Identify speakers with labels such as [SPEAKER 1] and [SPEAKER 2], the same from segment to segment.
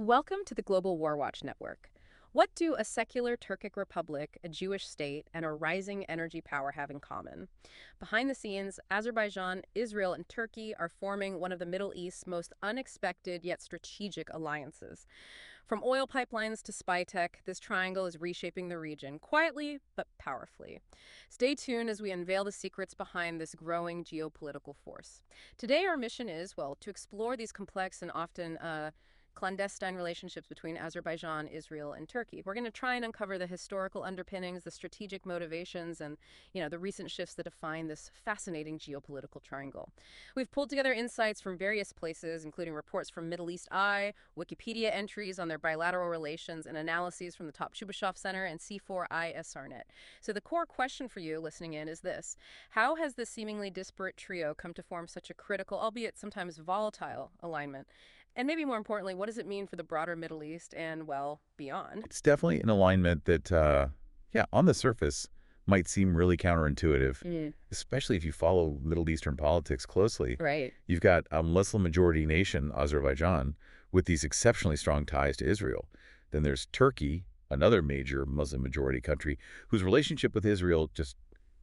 [SPEAKER 1] Welcome to the Global War Watch Network. What do a secular Turkic republic, a Jewish state, and a rising energy power have in common? Behind the scenes, Azerbaijan, Israel, and Turkey are forming one of the Middle East's most unexpected yet strategic alliances. From oil pipelines to spy tech, this triangle is reshaping the region, quietly but powerfully. Stay tuned as we unveil the secrets behind this growing geopolitical force. Today, our mission is, well, to explore these complex and often clandestine relationships between Azerbaijan, Israel, and Turkey. We're going to try and uncover the historical underpinnings, the strategic motivations, and, the recent shifts that define this fascinating geopolitical triangle. We've pulled together insights from various places, including reports from Middle East Eye, Wikipedia entries on their bilateral relations, and analyses from the Top Shubashov Center and C4I SRNet. So the core question for you listening in is this: how has this seemingly disparate trio come to form such a critical, albeit sometimes volatile, alignment? And maybe more importantly, what does it mean for the broader Middle East and, well, beyond?
[SPEAKER 2] It's definitely an alignment that, yeah, on the surface might seem really counterintuitive, especially if you follow Middle Eastern politics closely.
[SPEAKER 1] Right.
[SPEAKER 2] You've got a Muslim-majority nation, Azerbaijan, with these exceptionally strong ties to Israel. Then there's Turkey, another major Muslim-majority country, whose relationship with Israel just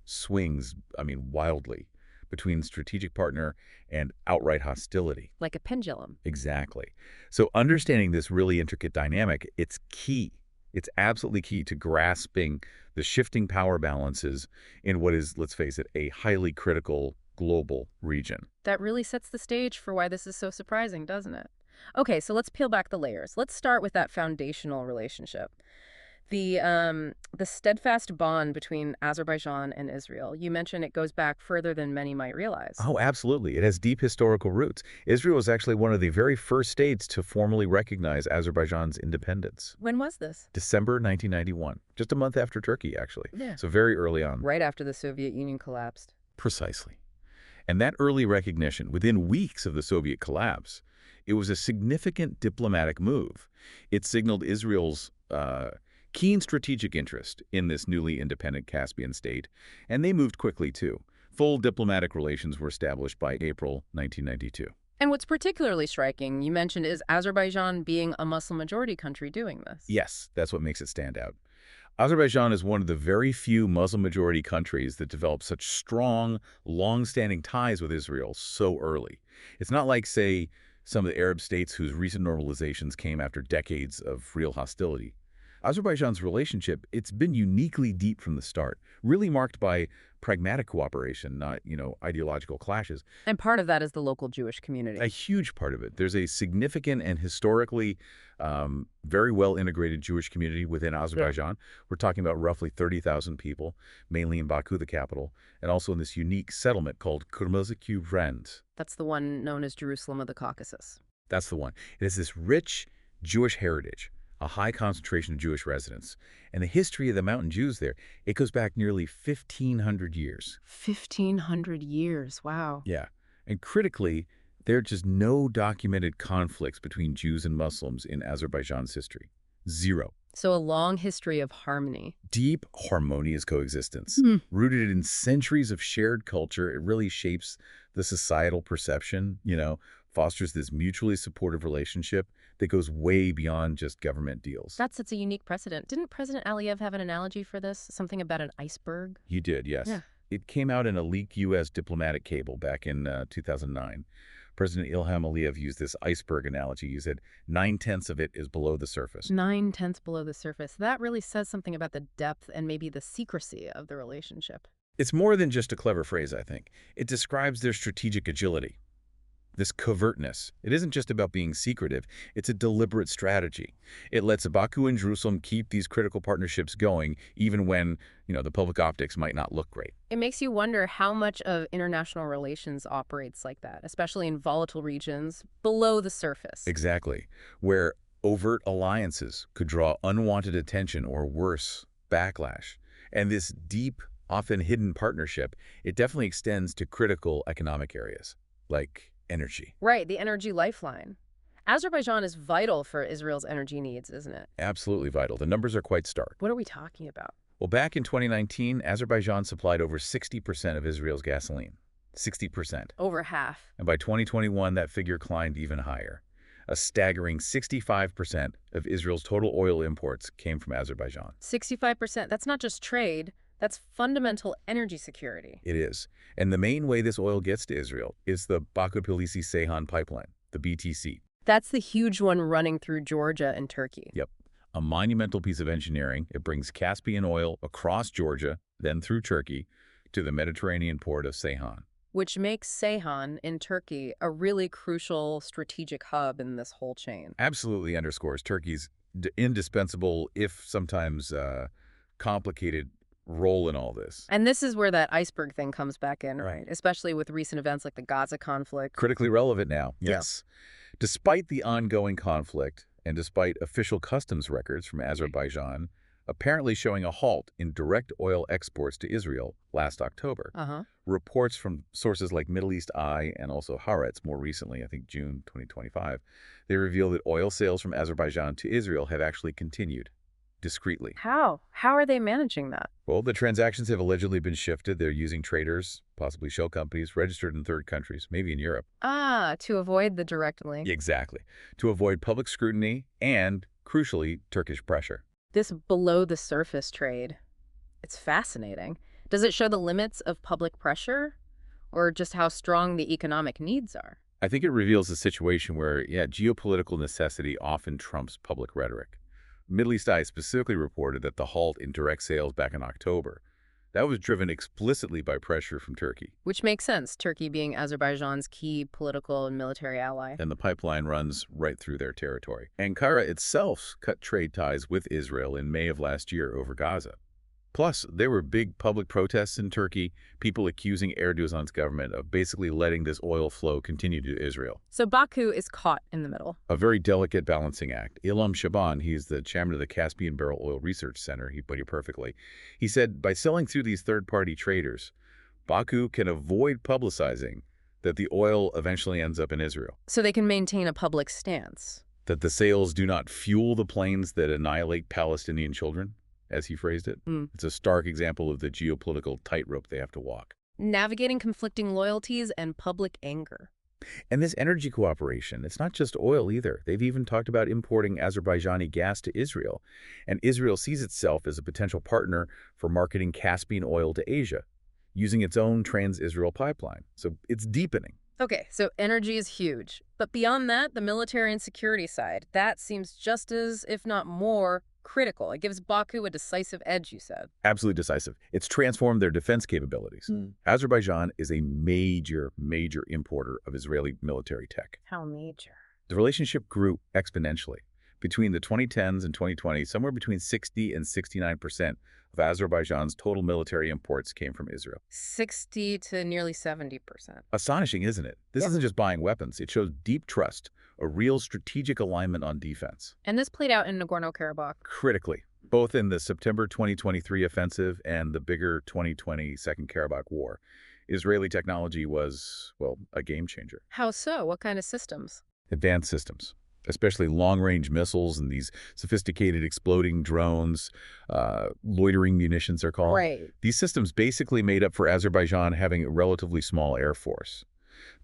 [SPEAKER 2] swings, wildly, between strategic partner and outright hostility.
[SPEAKER 1] Like a pendulum.
[SPEAKER 2] Exactly. So understanding this really intricate dynamic, it's key. It's absolutely key to grasping the shifting power balances in what is, let's face it, a highly critical global region.
[SPEAKER 1] That really sets the stage for why this is so surprising, doesn't it? Okay, so let's peel back the layers. Let's start with that foundational relationship. The steadfast bond between Azerbaijan and Israel. You mentioned it goes back further than many might realize.
[SPEAKER 2] Oh, absolutely. It has deep historical roots. Israel was actually one of the very first states to formally recognize Azerbaijan's independence.
[SPEAKER 1] When was this?
[SPEAKER 2] December 1991, just a month after Turkey, actually.
[SPEAKER 1] Yeah.
[SPEAKER 2] So very early on.
[SPEAKER 1] Right after the Soviet Union collapsed.
[SPEAKER 2] Precisely. And that early recognition, within weeks of the Soviet collapse, it was a significant diplomatic move. It signaled Israel's keen strategic interest in this newly independent Caspian state, and they moved quickly, too. Full diplomatic relations were established by April 1992.
[SPEAKER 1] And what's particularly striking, you mentioned, is Azerbaijan being a Muslim-majority country doing this.
[SPEAKER 2] Yes, that's what makes it stand out. Azerbaijan is one of the very few Muslim-majority countries that developed such strong, long-standing ties with Israel so early. It's not like, say, some of the Arab states whose recent normalizations came after decades of real hostility. Azerbaijan's relationship, it's been uniquely deep from the start, really marked by pragmatic cooperation, not, ideological clashes.
[SPEAKER 1] And part of that is the local Jewish community.
[SPEAKER 2] A huge part of it. There's a significant and historically very well-integrated Jewish community within Azerbaijan. Yeah. We're talking about roughly 30,000 people, mainly in Baku, the capital, and also in this unique settlement called Kırmızı.
[SPEAKER 1] That's the one known as Jerusalem of the Caucasus.
[SPEAKER 2] That's the one. It has this rich Jewish heritage, a high concentration of Jewish residents. And the history of the mountain Jews there, it goes back nearly 1,500 years.
[SPEAKER 1] 1,500 years, wow.
[SPEAKER 2] Yeah. And critically, there are just no documented conflicts between Jews and Muslims in Azerbaijan's history. Zero.
[SPEAKER 1] So a long history of harmony.
[SPEAKER 2] Deep, harmonious coexistence. Rooted in centuries of shared culture, it really shapes the societal perception, fosters this mutually supportive relationship that goes way beyond just government deals.
[SPEAKER 1] That sets a unique precedent. Didn't President Aliyev have an analogy for this? Something about an iceberg?
[SPEAKER 2] He did, yes.
[SPEAKER 1] Yeah.
[SPEAKER 2] It came out in a leaked U.S. diplomatic cable back in 2009. President Ilham Aliyev used this iceberg analogy. He said 9/10 of it is below the surface.
[SPEAKER 1] 9/10 below the surface. That really says something about the depth and maybe the secrecy of the relationship.
[SPEAKER 2] It's more than just a clever phrase, I think. It describes their strategic agility. This covertness. It isn't just about being secretive. It's a deliberate strategy. It lets Baku and Jerusalem keep these critical partnerships going, even when, the public optics might not look great.
[SPEAKER 1] It makes you wonder how much of international relations operates like that, especially in volatile regions below the surface.
[SPEAKER 2] Exactly. Where overt alliances could draw unwanted attention or worse, backlash. And this deep, often hidden partnership, it definitely extends to critical economic areas, like energy.
[SPEAKER 1] Right, the energy lifeline. Azerbaijan is vital for Israel's energy needs, isn't it?
[SPEAKER 2] Absolutely vital. The numbers are quite stark.
[SPEAKER 1] What are we talking about?
[SPEAKER 2] Well, back in 2019, Azerbaijan supplied over 60% of Israel's gasoline. 60%.
[SPEAKER 1] Over half.
[SPEAKER 2] And by 2021, that figure climbed even higher. A staggering 65% of Israel's total oil imports came from Azerbaijan.
[SPEAKER 1] 65%. That's not just trade, that's fundamental energy security.
[SPEAKER 2] It is. And the main way this oil gets to Israel is the Baku-Tbilisi-Ceyhan pipeline, the BTC.
[SPEAKER 1] That's the huge one running through Georgia and Turkey.
[SPEAKER 2] Yep. A monumental piece of engineering. It brings Caspian oil across Georgia, then through Turkey, to the Mediterranean port of Ceyhan.
[SPEAKER 1] Which makes Ceyhan in Turkey a really crucial strategic hub in this whole chain.
[SPEAKER 2] Absolutely underscores Turkey's indispensable, if sometimes complicated, role in all this.
[SPEAKER 1] And this is where that iceberg thing comes back in,
[SPEAKER 2] Right.
[SPEAKER 1] right? Especially with recent events like the Gaza conflict.
[SPEAKER 2] Critically relevant now,
[SPEAKER 1] Yeah.
[SPEAKER 2] yes. Despite the ongoing conflict, and despite official customs records from Azerbaijan apparently showing a halt in direct oil exports to Israel last October, reports from sources like Middle East Eye and also Haaretz more recently, I think June 2025, they reveal that oil sales from Azerbaijan to Israel have actually continued discreetly.
[SPEAKER 1] How? How are they managing that?
[SPEAKER 2] Well, the transactions have allegedly been shifted. They're using traders, possibly shell companies, registered in third countries, maybe in Europe.
[SPEAKER 1] To avoid the direct link.
[SPEAKER 2] Exactly. To avoid public scrutiny and, crucially, Turkish pressure.
[SPEAKER 1] This below-the-surface trade, it's fascinating. Does it show the limits of public pressure or just how strong the economic needs are?
[SPEAKER 2] I think it reveals a situation where, geopolitical necessity often trumps public rhetoric. Middle East Eye specifically reported that the halt in direct sales back in October, that was driven explicitly by pressure from Turkey.
[SPEAKER 1] Which makes sense, Turkey being Azerbaijan's key political and military ally.
[SPEAKER 2] And the pipeline runs right through their territory. Ankara itself cut trade ties with Israel in May of last year over Gaza. Plus, there were big public protests in Turkey, people accusing Erdogan's government of basically letting this oil flow continue to Israel.
[SPEAKER 1] So Baku is caught in the middle.
[SPEAKER 2] A very delicate balancing act. Ilham Shaban, he's the chairman of the Caspian Barrel Oil Research Center, he put it perfectly. He said, by selling through these third-party traders, Baku can avoid publicizing that the oil eventually ends up in Israel.
[SPEAKER 1] So they can maintain a public stance.
[SPEAKER 2] That the sales do not fuel the planes that annihilate Palestinian children, as he phrased it. It's a stark example of the geopolitical tightrope they have to walk.
[SPEAKER 1] Navigating conflicting loyalties and public anger.
[SPEAKER 2] And this energy cooperation, it's not just oil either. They've even talked about importing Azerbaijani gas to Israel. And Israel sees itself as a potential partner for marketing Caspian oil to Asia, using its own Trans-Israel pipeline. So it's deepening.
[SPEAKER 1] Okay, so energy is huge. But beyond that, the military and security side, that seems just as, if not more, critical. It gives Baku a decisive edge, you said.
[SPEAKER 2] Absolutely decisive. It's transformed their defense capabilities. Azerbaijan is a major importer of Israeli military tech.
[SPEAKER 1] How major?
[SPEAKER 2] The relationship grew exponentially. Between the 2010s and 2020, somewhere between 60 and 69% of Azerbaijan's total military imports came from Israel.
[SPEAKER 1] 60 to nearly 70%.
[SPEAKER 2] Astonishing, isn't it? This isn't just buying weapons. It shows deep trust, a real strategic alignment on defense.
[SPEAKER 1] And this played out in Nagorno-Karabakh.
[SPEAKER 2] Critically, both in the September 2023 offensive and the bigger 2020 Second Karabakh War. Israeli technology was, well, a game changer.
[SPEAKER 1] How so? What kind of systems?
[SPEAKER 2] Advanced systems, especially long-range missiles and these sophisticated exploding drones, loitering munitions are called.
[SPEAKER 1] Right.
[SPEAKER 2] These systems basically made up for Azerbaijan having a relatively small air force.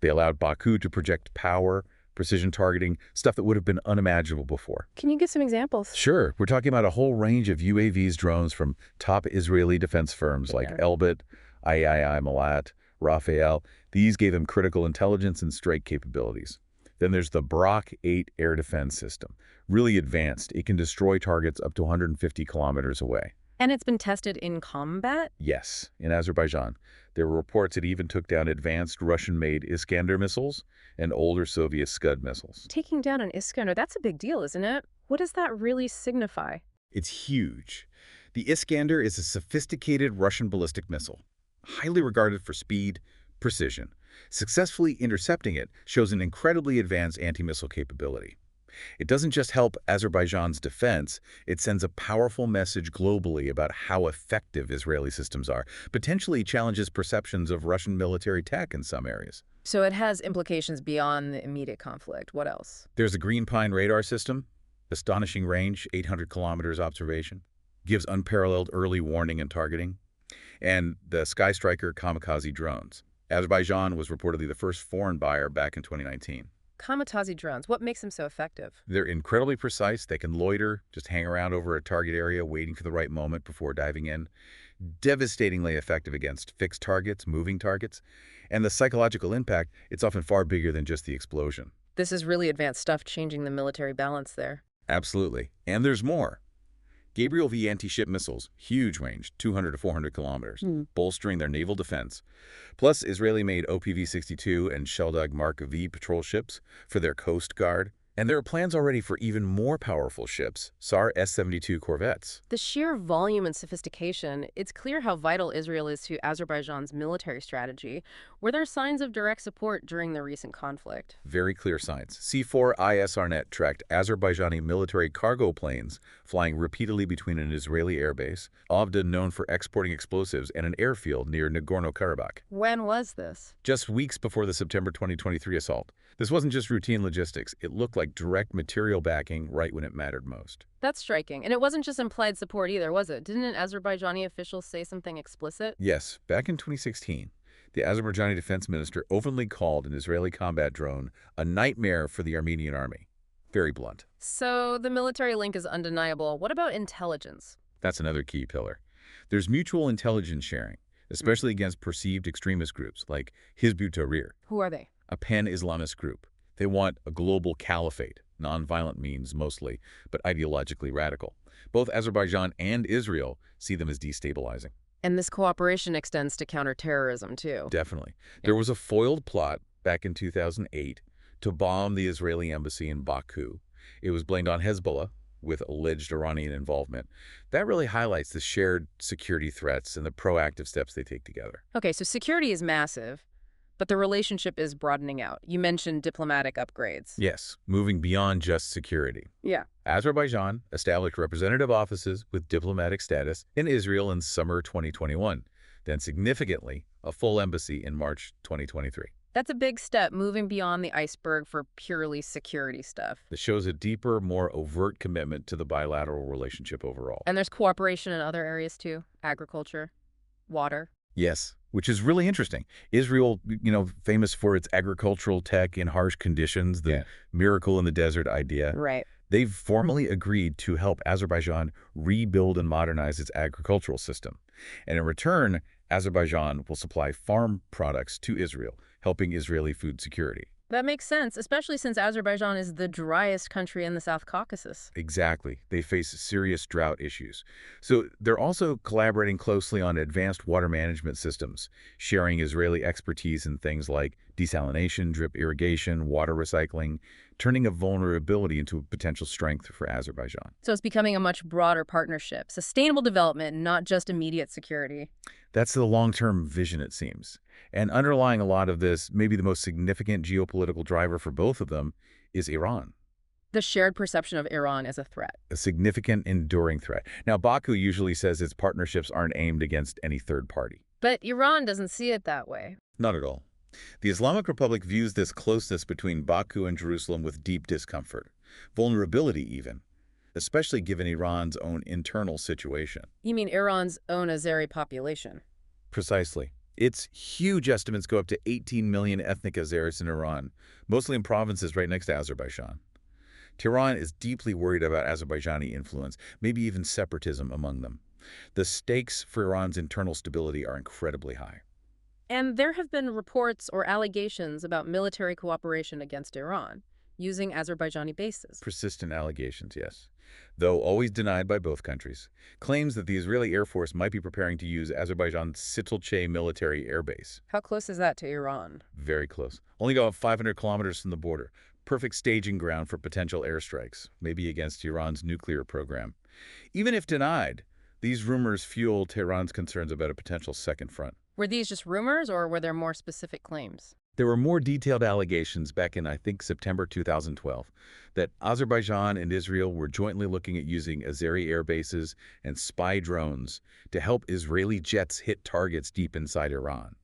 [SPEAKER 2] They allowed Baku to project power, precision targeting, stuff that would have been unimaginable before.
[SPEAKER 1] Can you give some examples?
[SPEAKER 2] Sure. We're talking about a whole range of UAVs drones from top Israeli defense firms like Elbit, III Malat, Rafael. These gave them critical intelligence and strike capabilities. Then there's the Brak 8 air defense system. Really advanced. It can destroy targets up to 150 kilometers away.
[SPEAKER 1] And it's been tested in combat?
[SPEAKER 2] Yes, in Azerbaijan. There were reports it even took down advanced Russian-made Iskander missiles and older Soviet Scud missiles.
[SPEAKER 1] Taking down an Iskander, that's a big deal, isn't it? What does that really signify?
[SPEAKER 2] It's huge. The Iskander is a sophisticated Russian ballistic missile, highly regarded for speed, precision. Successfully intercepting it shows an incredibly advanced anti-missile capability. It doesn't just help Azerbaijan's defense, it sends a powerful message globally about how effective Israeli systems are, potentially challenges perceptions of Russian military tech in some areas.
[SPEAKER 1] So it has implications beyond the immediate conflict. What else?
[SPEAKER 2] There's a Green Pine radar system, astonishing range, 800 kilometers observation, gives unparalleled early warning and targeting, and the Sky Striker kamikaze drones. Azerbaijan was reportedly the first foreign buyer back in 2019.
[SPEAKER 1] Kamikaze drones, what makes them so effective?
[SPEAKER 2] They're incredibly precise. They can loiter, just hang around over a target area waiting for the right moment before diving in. Devastatingly effective against fixed targets, moving targets. And the psychological impact, it's often far bigger than just the explosion.
[SPEAKER 1] This is really advanced stuff changing the military balance there.
[SPEAKER 2] Absolutely. And there's more. Gabriel V anti-ship missiles, huge range, 200 to 400 kilometers, bolstering their naval defense. Plus, Israeli-made OPV-62 and Sheldog Mark V patrol ships for their Coast Guard. And there are plans already for even more powerful ships, SAR S-72 corvettes.
[SPEAKER 1] The sheer volume and sophistication, it's clear how vital Israel is to Azerbaijan's military strategy. Were there signs of direct support during the recent conflict?
[SPEAKER 2] Very clear signs. C4ISRnet tracked Azerbaijani military cargo planes flying repeatedly between an Israeli airbase, Avda known for exporting explosives, and an airfield near Nagorno-Karabakh.
[SPEAKER 1] When was this?
[SPEAKER 2] Just weeks before the September 2023 assault. This wasn't just routine logistics. It looked like direct material backing right when it mattered most.
[SPEAKER 1] That's striking. And it wasn't just implied support either, was it? Didn't an Azerbaijani official say something explicit?
[SPEAKER 2] Yes, back in 2016, the Azerbaijani defense minister openly called an Israeli combat drone a nightmare for the Armenian army. Very blunt.
[SPEAKER 1] So the military link is undeniable. What about intelligence?
[SPEAKER 2] That's another key pillar. There's mutual intelligence sharing, especially against perceived extremist groups like Hizb ut-Tahrir,
[SPEAKER 1] Who are they?
[SPEAKER 2] a pan-Islamist group. They want a global caliphate, non-violent means mostly, but ideologically radical. Both Azerbaijan and Israel see them as destabilizing.
[SPEAKER 1] And this cooperation extends to counterterrorism, too.
[SPEAKER 2] Definitely. There was a foiled plot back in 2008 to bomb the Israeli embassy in Baku. It was blamed on Hezbollah, with alleged Iranian involvement. That really highlights the shared security threats and the proactive steps they take together.
[SPEAKER 1] Okay, so security is massive, but the relationship is broadening out. You mentioned diplomatic upgrades.
[SPEAKER 2] Yes, moving beyond just security.
[SPEAKER 1] Yeah.
[SPEAKER 2] Azerbaijan established representative offices with diplomatic status in Israel in summer 2021, then significantly a full embassy in March 2023.
[SPEAKER 1] That's a big step, moving beyond the iceberg for purely security stuff.
[SPEAKER 2] This shows a deeper, more overt commitment to the bilateral relationship overall.
[SPEAKER 1] And there's cooperation in other areas, too. Agriculture, water.
[SPEAKER 2] Yes, which is really interesting. Israel, famous for its agricultural tech in harsh conditions, the miracle in the desert idea.
[SPEAKER 1] Right.
[SPEAKER 2] They've formally agreed to help Azerbaijan rebuild and modernize its agricultural system. And in return, Azerbaijan will supply farm products to Israel, helping Israeli food security.
[SPEAKER 1] That makes sense, especially since Azerbaijan is the driest country in the South Caucasus.
[SPEAKER 2] Exactly. They face serious drought issues. So they're also collaborating closely on advanced water management systems, sharing Israeli expertise in things like desalination, drip irrigation, water recycling, turning a vulnerability into a potential strength for Azerbaijan.
[SPEAKER 1] So it's becoming a much broader partnership, sustainable development, not just immediate security.
[SPEAKER 2] That's the long-term vision, it seems. And underlying a lot of this, maybe the most significant geopolitical driver for both of them, is Iran.
[SPEAKER 1] The shared perception of Iran as a threat.
[SPEAKER 2] A significant, enduring threat. Now, Baku usually says its partnerships aren't aimed against any third party.
[SPEAKER 1] But Iran doesn't see it that way.
[SPEAKER 2] Not at all. The Islamic Republic views this closeness between Baku and Jerusalem with deep discomfort, vulnerability even, especially given Iran's own internal situation.
[SPEAKER 1] You mean Iran's own Azeri population?
[SPEAKER 2] Precisely. Its huge estimates go up to 18 million ethnic Azeris in Iran, mostly in provinces right next to Azerbaijan. Tehran is deeply worried about Azerbaijani influence, maybe even separatism among them. The stakes for Iran's internal stability are incredibly high.
[SPEAKER 1] And there have been reports or allegations about military cooperation against Iran, using Azerbaijani bases.
[SPEAKER 2] Persistent allegations, yes. Though always denied by both countries. Claims that the Israeli Air Force might be preparing to use Azerbaijan's Sitalche military airbase.
[SPEAKER 1] How close is that to Iran?
[SPEAKER 2] Very close. Only about 500 kilometers from the border. Perfect staging ground for potential airstrikes, maybe against Iran's nuclear program. Even if denied, these rumors fuel Tehran's concerns about a potential second front.
[SPEAKER 1] Were these just rumors, or were there more specific claims?
[SPEAKER 2] There were more detailed allegations back in, I think, September 2012, that Azerbaijan and Israel were jointly looking at using Azeri air bases and spy drones to help Israeli jets hit targets deep inside Iran.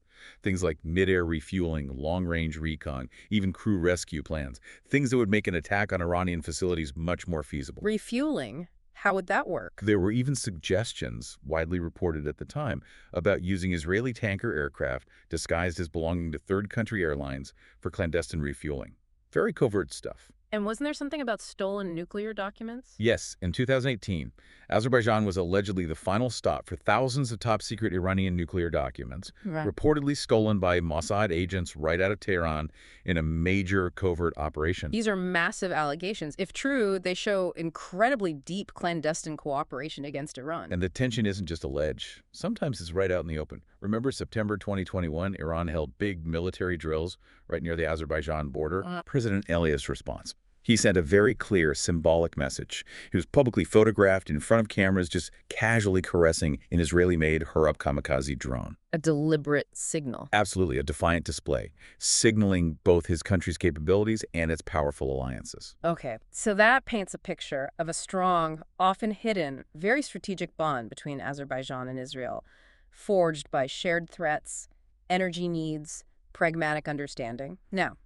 [SPEAKER 2] Things like mid-air refueling, long-range recon, even crew rescue plans. Things that would make an attack on Iranian facilities much more feasible.
[SPEAKER 1] Refueling? How would that work?
[SPEAKER 2] There were even suggestions, widely reported at the time, about using Israeli tanker aircraft disguised as belonging to third-country airlines for clandestine refueling. Very covert stuff.
[SPEAKER 1] And wasn't there something about stolen nuclear documents?
[SPEAKER 2] Yes, in 2018, Azerbaijan was allegedly the final stop for thousands of top-secret Iranian nuclear documents,
[SPEAKER 1] Right.
[SPEAKER 2] reportedly stolen by Mossad agents right out of Tehran in a major covert operation.
[SPEAKER 1] These are massive allegations. If true, they show incredibly deep clandestine cooperation against Iran.
[SPEAKER 2] And the tension isn't just alleged. Sometimes it's right out in the open. Remember September 2021, Iran held big military drills right near the Azerbaijan border? President Aliev's response. He sent a very clear, symbolic message. He was publicly photographed in front of cameras just casually caressing an Israeli-made Hurab kamikaze drone.
[SPEAKER 1] A deliberate signal.
[SPEAKER 2] Absolutely, a defiant display, signaling both his country's capabilities and its powerful alliances.
[SPEAKER 1] Okay, so that paints a picture of a strong, often hidden, very strategic bond between Azerbaijan and Israel, forged by shared threats, energy needs, pragmatic understanding. Now,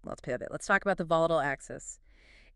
[SPEAKER 1] let's pivot. Let's talk about the volatile axis.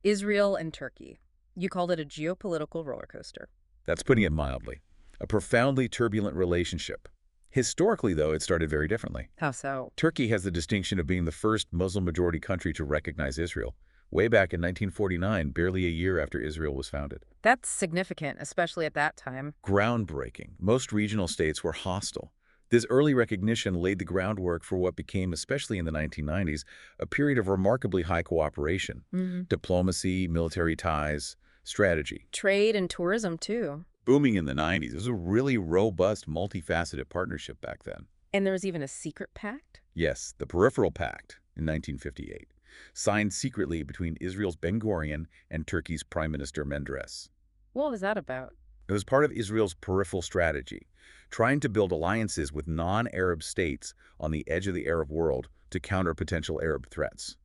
[SPEAKER 1] Israel and Turkey. You called it a geopolitical roller coaster.
[SPEAKER 2] That's putting it mildly. A profoundly turbulent relationship. Historically, though, it started very differently.
[SPEAKER 1] How so?
[SPEAKER 2] Turkey has the distinction of being the first Muslim-majority country to recognize Israel, way back in 1949, barely a year after Israel was founded.
[SPEAKER 1] That's significant, especially at that time.
[SPEAKER 2] Groundbreaking. Most regional states were hostile. This early recognition laid the groundwork for what became, especially in the 1990s, a period of remarkably high cooperation. Diplomacy, military ties, strategy.
[SPEAKER 1] Trade and tourism, too.
[SPEAKER 2] Booming in the 90s. It was a really robust, multifaceted partnership back then.
[SPEAKER 1] And there was even a secret pact?
[SPEAKER 2] Yes, the Peripheral Pact in 1958, signed secretly between Israel's Ben-Gurion and Turkey's Prime Minister Menderes.
[SPEAKER 1] What was that about?
[SPEAKER 2] It was part of Israel's peripheral strategy, trying to build alliances with non-Arab states on the edge of the Arab world to counter potential Arab threats.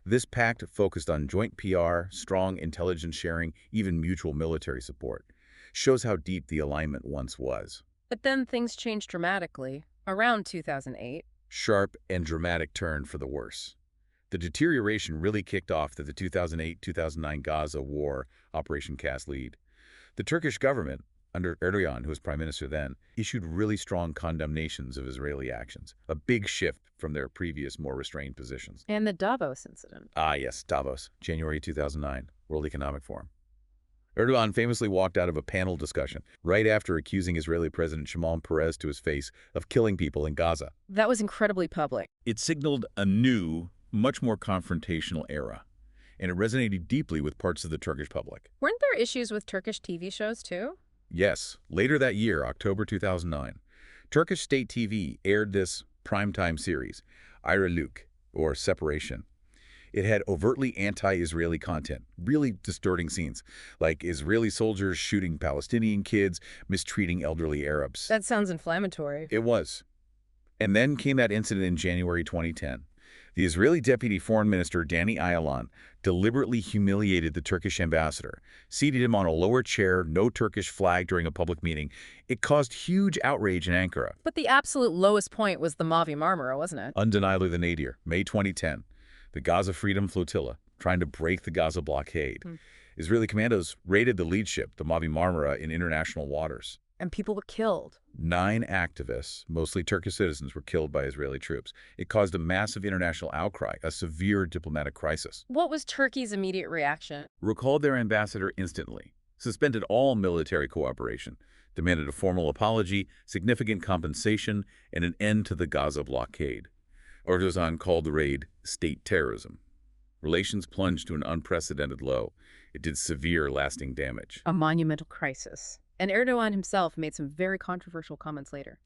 [SPEAKER 2] This pact focused on joint PR, strong intelligence sharing, even mutual military support. Shows how deep the alignment once was.
[SPEAKER 1] But then things changed dramatically, around 2008.
[SPEAKER 2] Sharp and dramatic turn for the worse. The deterioration really kicked off at the 2008-2009 Gaza war, Operation Cast Lead. The Turkish government, under Erdogan, who was prime minister then, issued really strong condemnations of Israeli actions, a big shift from their previous, more restrained positions.
[SPEAKER 1] And the Davos incident.
[SPEAKER 2] Ah, yes, Davos, January 2009, World Economic Forum. Erdogan famously walked out of a panel discussion right after accusing Israeli President Shimon Peres to his face of killing people in Gaza.
[SPEAKER 1] That was incredibly public.
[SPEAKER 2] It signaled a new, much more confrontational era, and it resonated deeply with parts of the Turkish public.
[SPEAKER 1] Weren't there issues with Turkish TV shows, too?
[SPEAKER 2] Yes, later that year, October 2009, Turkish state TV aired this primetime series, Ayrılık, or Separation. It had overtly anti-Israeli content, really disturbing scenes, like Israeli soldiers shooting Palestinian kids, mistreating elderly Arabs.
[SPEAKER 1] That sounds inflammatory.
[SPEAKER 2] It was. And then came that incident in January 2010. The Israeli Deputy Foreign Minister Danny Ayalon deliberately humiliated the Turkish ambassador, seated him on a lower chair, no Turkish flag during a public meeting. It caused huge outrage in Ankara.
[SPEAKER 1] But the absolute lowest point was the Mavi Marmara, wasn't it?
[SPEAKER 2] Undeniably the nadir, May 2010. The Gaza Freedom Flotilla, trying to break the Gaza blockade. Israeli commandos raided the lead ship, the Mavi Marmara, in international waters.
[SPEAKER 1] And people were killed.
[SPEAKER 2] 9 activists, mostly Turkish citizens, were killed by Israeli troops. It caused a massive international outcry, a severe diplomatic crisis.
[SPEAKER 1] What was Turkey's immediate reaction?
[SPEAKER 2] Recalled their ambassador instantly, suspended all military cooperation, demanded a formal apology, significant compensation, and an end to the Gaza blockade. Erdogan called the raid state terrorism. Relations plunged to an unprecedented low. It did severe, lasting damage.
[SPEAKER 1] A monumental crisis. And Erdogan himself made some very controversial comments later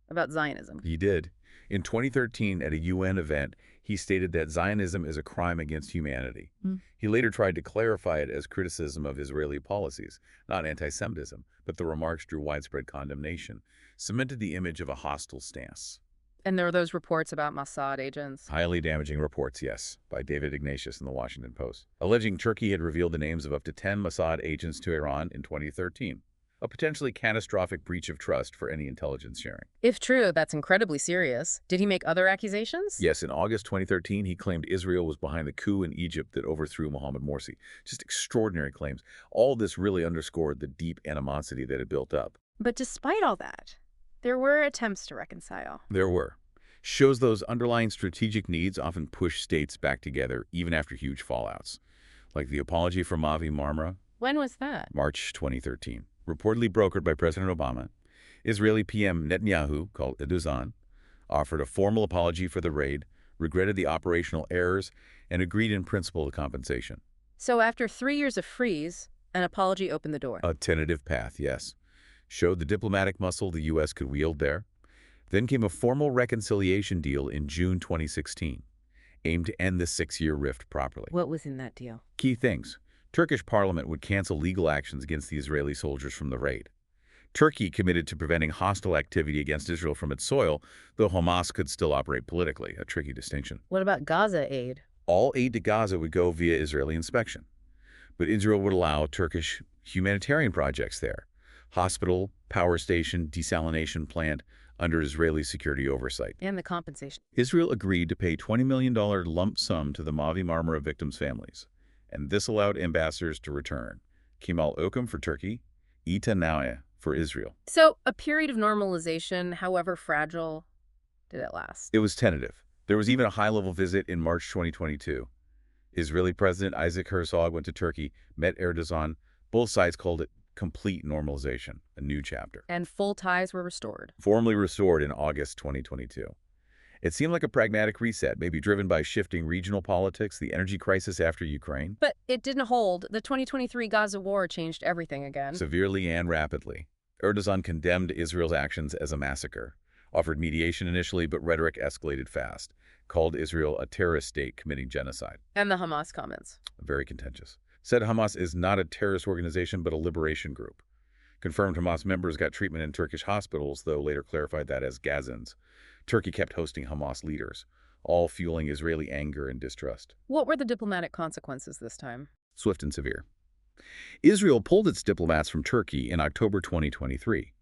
[SPEAKER 1] about Zionism.
[SPEAKER 2] He did. In 2013, at a UN event, he stated that Zionism is a crime against humanity. He later tried to clarify it as criticism of Israeli policies, not anti-Semitism, but the remarks drew widespread condemnation, cemented the image of a hostile stance.
[SPEAKER 1] And there were those reports about Mossad agents.
[SPEAKER 2] Highly damaging reports, yes, by David Ignatius in the Washington Post, alleging Turkey had revealed the names of up to 10 Mossad agents to Iran in 2013. A potentially catastrophic breach of trust for any intelligence sharing.
[SPEAKER 1] If true, that's incredibly serious. Did he make other accusations?
[SPEAKER 2] Yes, in August 2013, he claimed Israel was behind the coup in Egypt that overthrew Mohammed Morsi. Just extraordinary claims. All this really underscored the deep animosity that had built up.
[SPEAKER 1] But despite all that, there were attempts to reconcile.
[SPEAKER 2] There were. Shows those underlying strategic needs often push states back together even after huge fallouts, like the apology for Mavi Marmara,
[SPEAKER 1] When was that?
[SPEAKER 2] March 2013, reportedly brokered by President Obama. Israeli PM Netanyahu, called Eduzan, offered a formal apology for the raid, regretted the operational errors, and agreed in principle to compensation.
[SPEAKER 1] So after 3 years of freeze, an apology opened the door.
[SPEAKER 2] A tentative path, yes. Showed the diplomatic muscle the U.S. could wield there. Then came a formal reconciliation deal in June 2016, aimed to end the 6-year rift properly.
[SPEAKER 1] What was in that deal?
[SPEAKER 2] Key things. Turkish parliament would cancel legal actions against the Israeli soldiers from the raid. Turkey committed to preventing hostile activity against Israel from its soil, though Hamas could still operate politically, a tricky distinction.
[SPEAKER 1] What about Gaza aid?
[SPEAKER 2] All aid to Gaza would go via Israeli inspection. But Israel would allow Turkish humanitarian projects there. Hospital, power station, desalination plant, under Israeli security oversight.
[SPEAKER 1] And the compensation.
[SPEAKER 2] Israel agreed to pay $20 million lump sum to the Mavi Marmara victims' families, and this allowed ambassadors to return. Kemal Okum for Turkey, Ita Naouye for Israel.
[SPEAKER 1] So a period of normalization, however fragile, did it last?
[SPEAKER 2] It was tentative. There was even a high-level visit in March 2022. Israeli President Isaac Herzog went to Turkey, met Erdogan. Both sides called it complete normalization, a new chapter.
[SPEAKER 1] And full ties were restored.
[SPEAKER 2] Formally restored in August 2022. It seemed like a pragmatic reset, maybe driven by shifting regional politics, the energy crisis after Ukraine.
[SPEAKER 1] But it didn't hold. The 2023 Gaza war changed everything again.
[SPEAKER 2] Severely and rapidly. Erdogan condemned Israel's actions as a massacre, offered mediation initially, but rhetoric escalated fast, called Israel a terrorist state committing genocide.
[SPEAKER 1] And the Hamas comments.
[SPEAKER 2] Very contentious. Said Hamas is not a terrorist organization, but a liberation group. Confirmed Hamas members got treatment in Turkish hospitals, though later clarified that as Gazans. Turkey kept hosting Hamas leaders, all fueling Israeli anger and distrust.
[SPEAKER 1] What were the diplomatic consequences this time?
[SPEAKER 2] Swift and severe. Israel pulled its diplomats from Turkey in October 2023.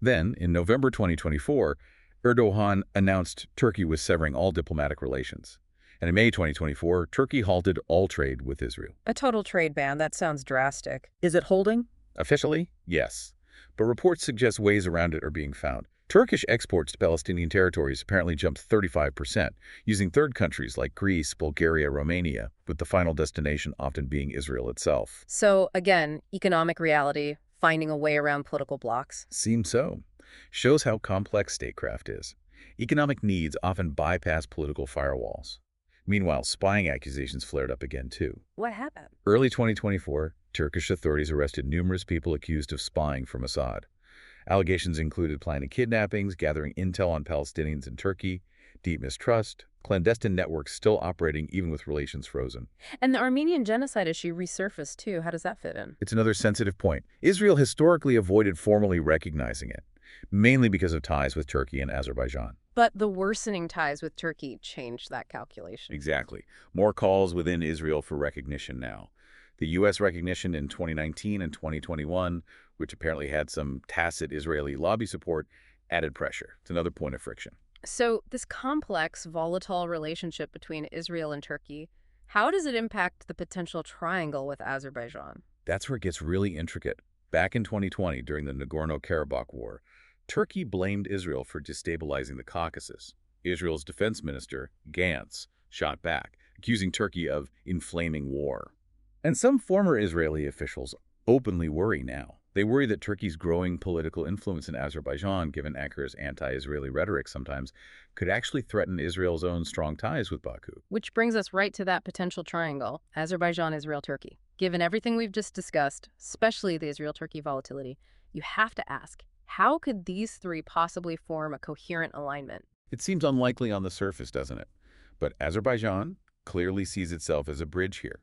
[SPEAKER 2] Then, in November 2024, Erdogan announced Turkey was severing all diplomatic relations. And in May 2024, Turkey halted all trade with Israel.
[SPEAKER 1] A total trade ban. That sounds drastic. Is it holding?
[SPEAKER 2] Officially, yes. But reports suggest ways around it are being found. Turkish exports to Palestinian territories apparently jumped 35%, using third countries like Greece, Bulgaria, Romania, with the final destination often being Israel itself.
[SPEAKER 1] So, again, economic reality, finding a way around political blocks.
[SPEAKER 2] Seems so. Shows how complex statecraft is. Economic needs often bypass political firewalls. Meanwhile, spying accusations flared up again, too.
[SPEAKER 1] What happened?
[SPEAKER 2] Early 2024, Turkish authorities arrested numerous people accused of spying for Mossad. Allegations included planning kidnappings, gathering intel on Palestinians in Turkey, deep mistrust, clandestine networks still operating even with relations frozen.
[SPEAKER 1] And the Armenian genocide issue resurfaced, too. How does that fit in?
[SPEAKER 2] It's another sensitive point. Israel historically avoided formally recognizing it, mainly because of ties with Turkey and Azerbaijan.
[SPEAKER 1] But the worsening ties with Turkey changed that calculation.
[SPEAKER 2] Exactly. More calls within Israel for recognition now. The U.S. recognition in 2019 and 2021, which apparently had some tacit Israeli lobby support, added pressure. It's another point of friction.
[SPEAKER 1] So this complex, volatile relationship between Israel and Turkey, how does it impact the potential triangle with Azerbaijan?
[SPEAKER 2] That's where it gets really intricate. Back in 2020, during the Nagorno-Karabakh War, Turkey blamed Israel for destabilizing the Caucasus. Israel's defense minister, Gantz, shot back, accusing Turkey of inflaming war. And some former Israeli officials openly worry now. They worry that Turkey's growing political influence in Azerbaijan, given Ankar's anti-Israeli rhetoric sometimes, could actually threaten Israel's own strong ties with Baku.
[SPEAKER 1] Which brings us right to that potential triangle, Azerbaijan, Israel, Turkey. Given everything we've just discussed, especially the Israel-Turkey volatility, you have to ask, how could these three possibly form a coherent alignment?
[SPEAKER 2] It seems unlikely on the surface, doesn't it? But Azerbaijan clearly sees itself as a bridge here.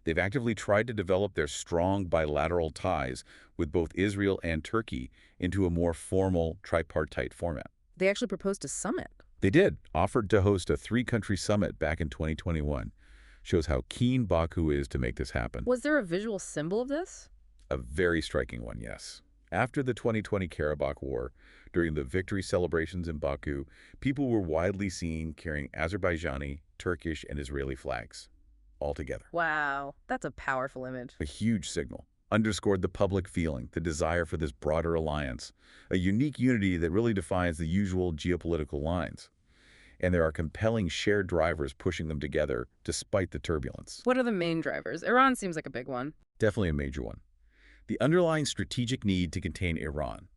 [SPEAKER 2] They've actively tried to develop their strong bilateral ties with both Israel and Turkey into a more formal tripartite format.
[SPEAKER 1] They actually proposed a summit.
[SPEAKER 2] They did, offered to host a three-country summit back in 2021. Shows how keen Baku is to make this happen.
[SPEAKER 1] Was there a visual symbol of this?
[SPEAKER 2] A very striking one, yes. After the 2020 Karabakh War, during the victory celebrations in Baku, people were widely seen carrying Azerbaijani, Turkish, and Israeli flags, all together.
[SPEAKER 1] Wow, that's a powerful image.
[SPEAKER 2] A huge signal. Underscored the public feeling, the desire for this broader alliance, a unique unity that really defines the usual geopolitical lines. and there are compelling shared drivers pushing them together despite the turbulence.
[SPEAKER 1] What are the main drivers? Iran seems like a big one.
[SPEAKER 2] Definitely a major one. The underlying strategic need to contain Iran,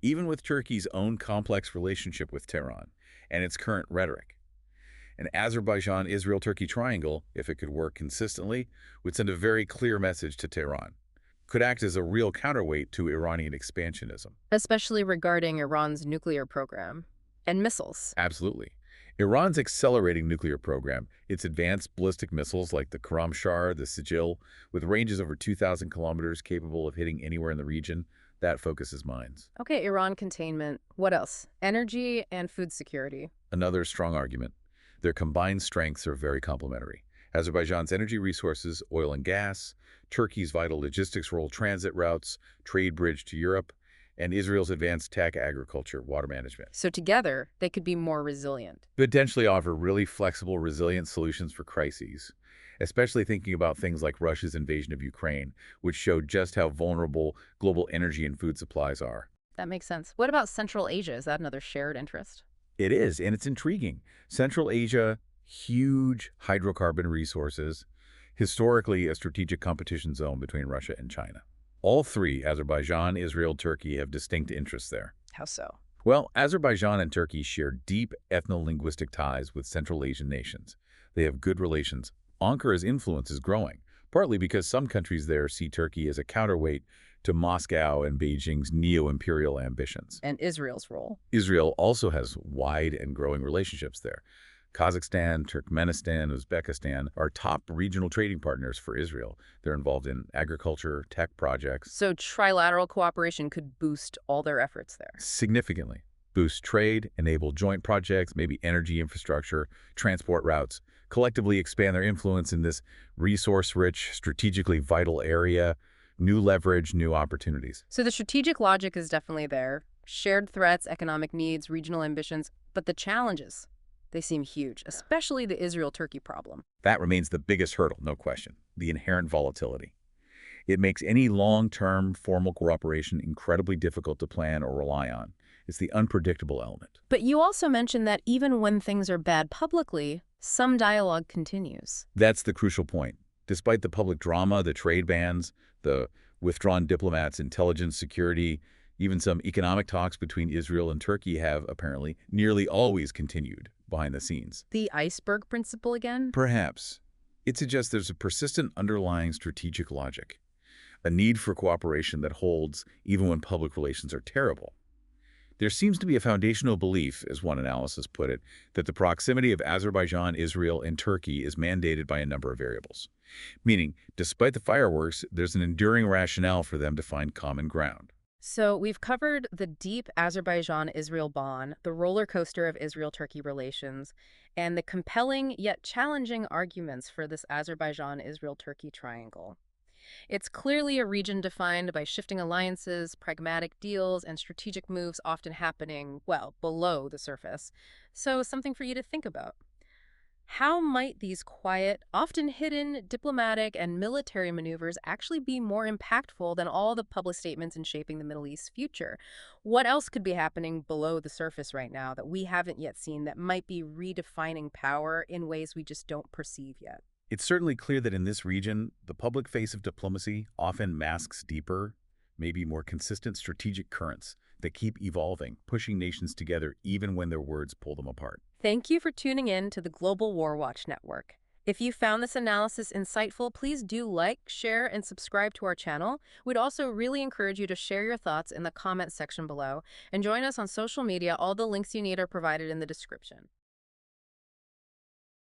[SPEAKER 2] even with Turkey's own complex relationship with Tehran and its current rhetoric. An Azerbaijan-Israel-Turkey triangle, if it could work consistently, would send a very clear message to Tehran. Could act as a real counterweight to Iranian expansionism.
[SPEAKER 1] Especially regarding Iran's nuclear program and missiles.
[SPEAKER 2] Absolutely. Iran's accelerating nuclear program, its advanced ballistic missiles like the Khorramshahr, the Sigil, with ranges over 2,000 kilometers capable of hitting anywhere in the region, that focuses minds.
[SPEAKER 1] Okay, Iran containment. What else? Energy and food security.
[SPEAKER 2] Another strong argument. Their combined strengths are very complementary. Azerbaijan's energy resources, oil and gas, Turkey's vital logistics role, transit routes, trade bridge to Europe, and Israel's advanced tech, agriculture, water management.
[SPEAKER 1] So together, they could be more resilient.
[SPEAKER 2] Potentially offer really flexible, resilient solutions for crises, especially thinking about things like Russia's invasion of Ukraine, which showed just how vulnerable global energy and food supplies are.
[SPEAKER 1] That makes sense. What about Central Asia? Is that another shared interest?
[SPEAKER 2] It is, and it's intriguing. Central Asia, huge hydrocarbon resources, historically a strategic competition zone between Russia and China. All three, Azerbaijan, Israel, Turkey, have distinct interests there.
[SPEAKER 1] How so?
[SPEAKER 2] Well, Azerbaijan and Turkey share deep ethno-linguistic ties with Central Asian nations. They have good relations. Ankara's influence is growing, partly because some countries there see Turkey as a counterweight to Moscow and Beijing's neo-imperial ambitions.
[SPEAKER 1] And Israel's role?
[SPEAKER 2] Israel also has wide and growing relationships there. Kazakhstan, Turkmenistan, Uzbekistan are top regional trading partners for Israel. They're involved in agriculture, tech projects.
[SPEAKER 1] So trilateral cooperation could boost all their efforts there.
[SPEAKER 2] Significantly. Boost trade, enable joint projects, maybe energy infrastructure, transport routes, collectively expand their influence in this resource-rich, strategically vital area, new leverage, new opportunities.
[SPEAKER 1] So the strategic logic is definitely there. Shared threats, economic needs, regional ambitions, but the challenges, they seem huge, especially the Israel-Turkey problem.
[SPEAKER 2] That remains the biggest hurdle, no question, the inherent volatility. It makes any long-term formal cooperation incredibly difficult to plan or rely on. It's the unpredictable element.
[SPEAKER 1] But you also mentioned that even when things are bad publicly, some dialogue continues.
[SPEAKER 2] That's the crucial point. Despite the public drama, the trade bans, the withdrawn diplomats, intelligence, security, even some economic talks between Israel and Turkey have apparently nearly always continued behind the scenes.
[SPEAKER 1] The iceberg principle again?
[SPEAKER 2] Perhaps. It suggests there's a persistent underlying strategic logic, a need for cooperation that holds even when public relations are terrible. There seems to be a foundational belief, as one analysis put it, that the proximity of Azerbaijan, Israel, and Turkey is mandated by a number of variables. Meaning, despite the fireworks, there's an enduring rationale for them to find common ground.
[SPEAKER 1] So we've covered the deep Azerbaijan-Israel bond, the roller coaster of Israel-Turkey relations, and the compelling yet challenging arguments for this Azerbaijan-Israel-Turkey triangle. It's clearly a region defined by shifting alliances, pragmatic deals, and strategic moves often happening, well, below the surface. So something for you to think about. How might these quiet, often hidden diplomatic and military maneuvers actually be more impactful than all the public statements in shaping the Middle East's future? What else could be happening below the surface right now that we haven't yet seen that might be redefining power in ways we just don't perceive yet?
[SPEAKER 2] It's certainly clear that in this region, the public face of diplomacy often masks deeper, maybe more consistent strategic currents that keep evolving, pushing nations together even when their words pull them apart.
[SPEAKER 1] Thank you for tuning in to the Global War Watch Network. If you found this analysis insightful, please do like, share, and subscribe to our channel. We'd also really encourage you to share your thoughts in the comment section below and join us on social media. All the links you need are provided in the description.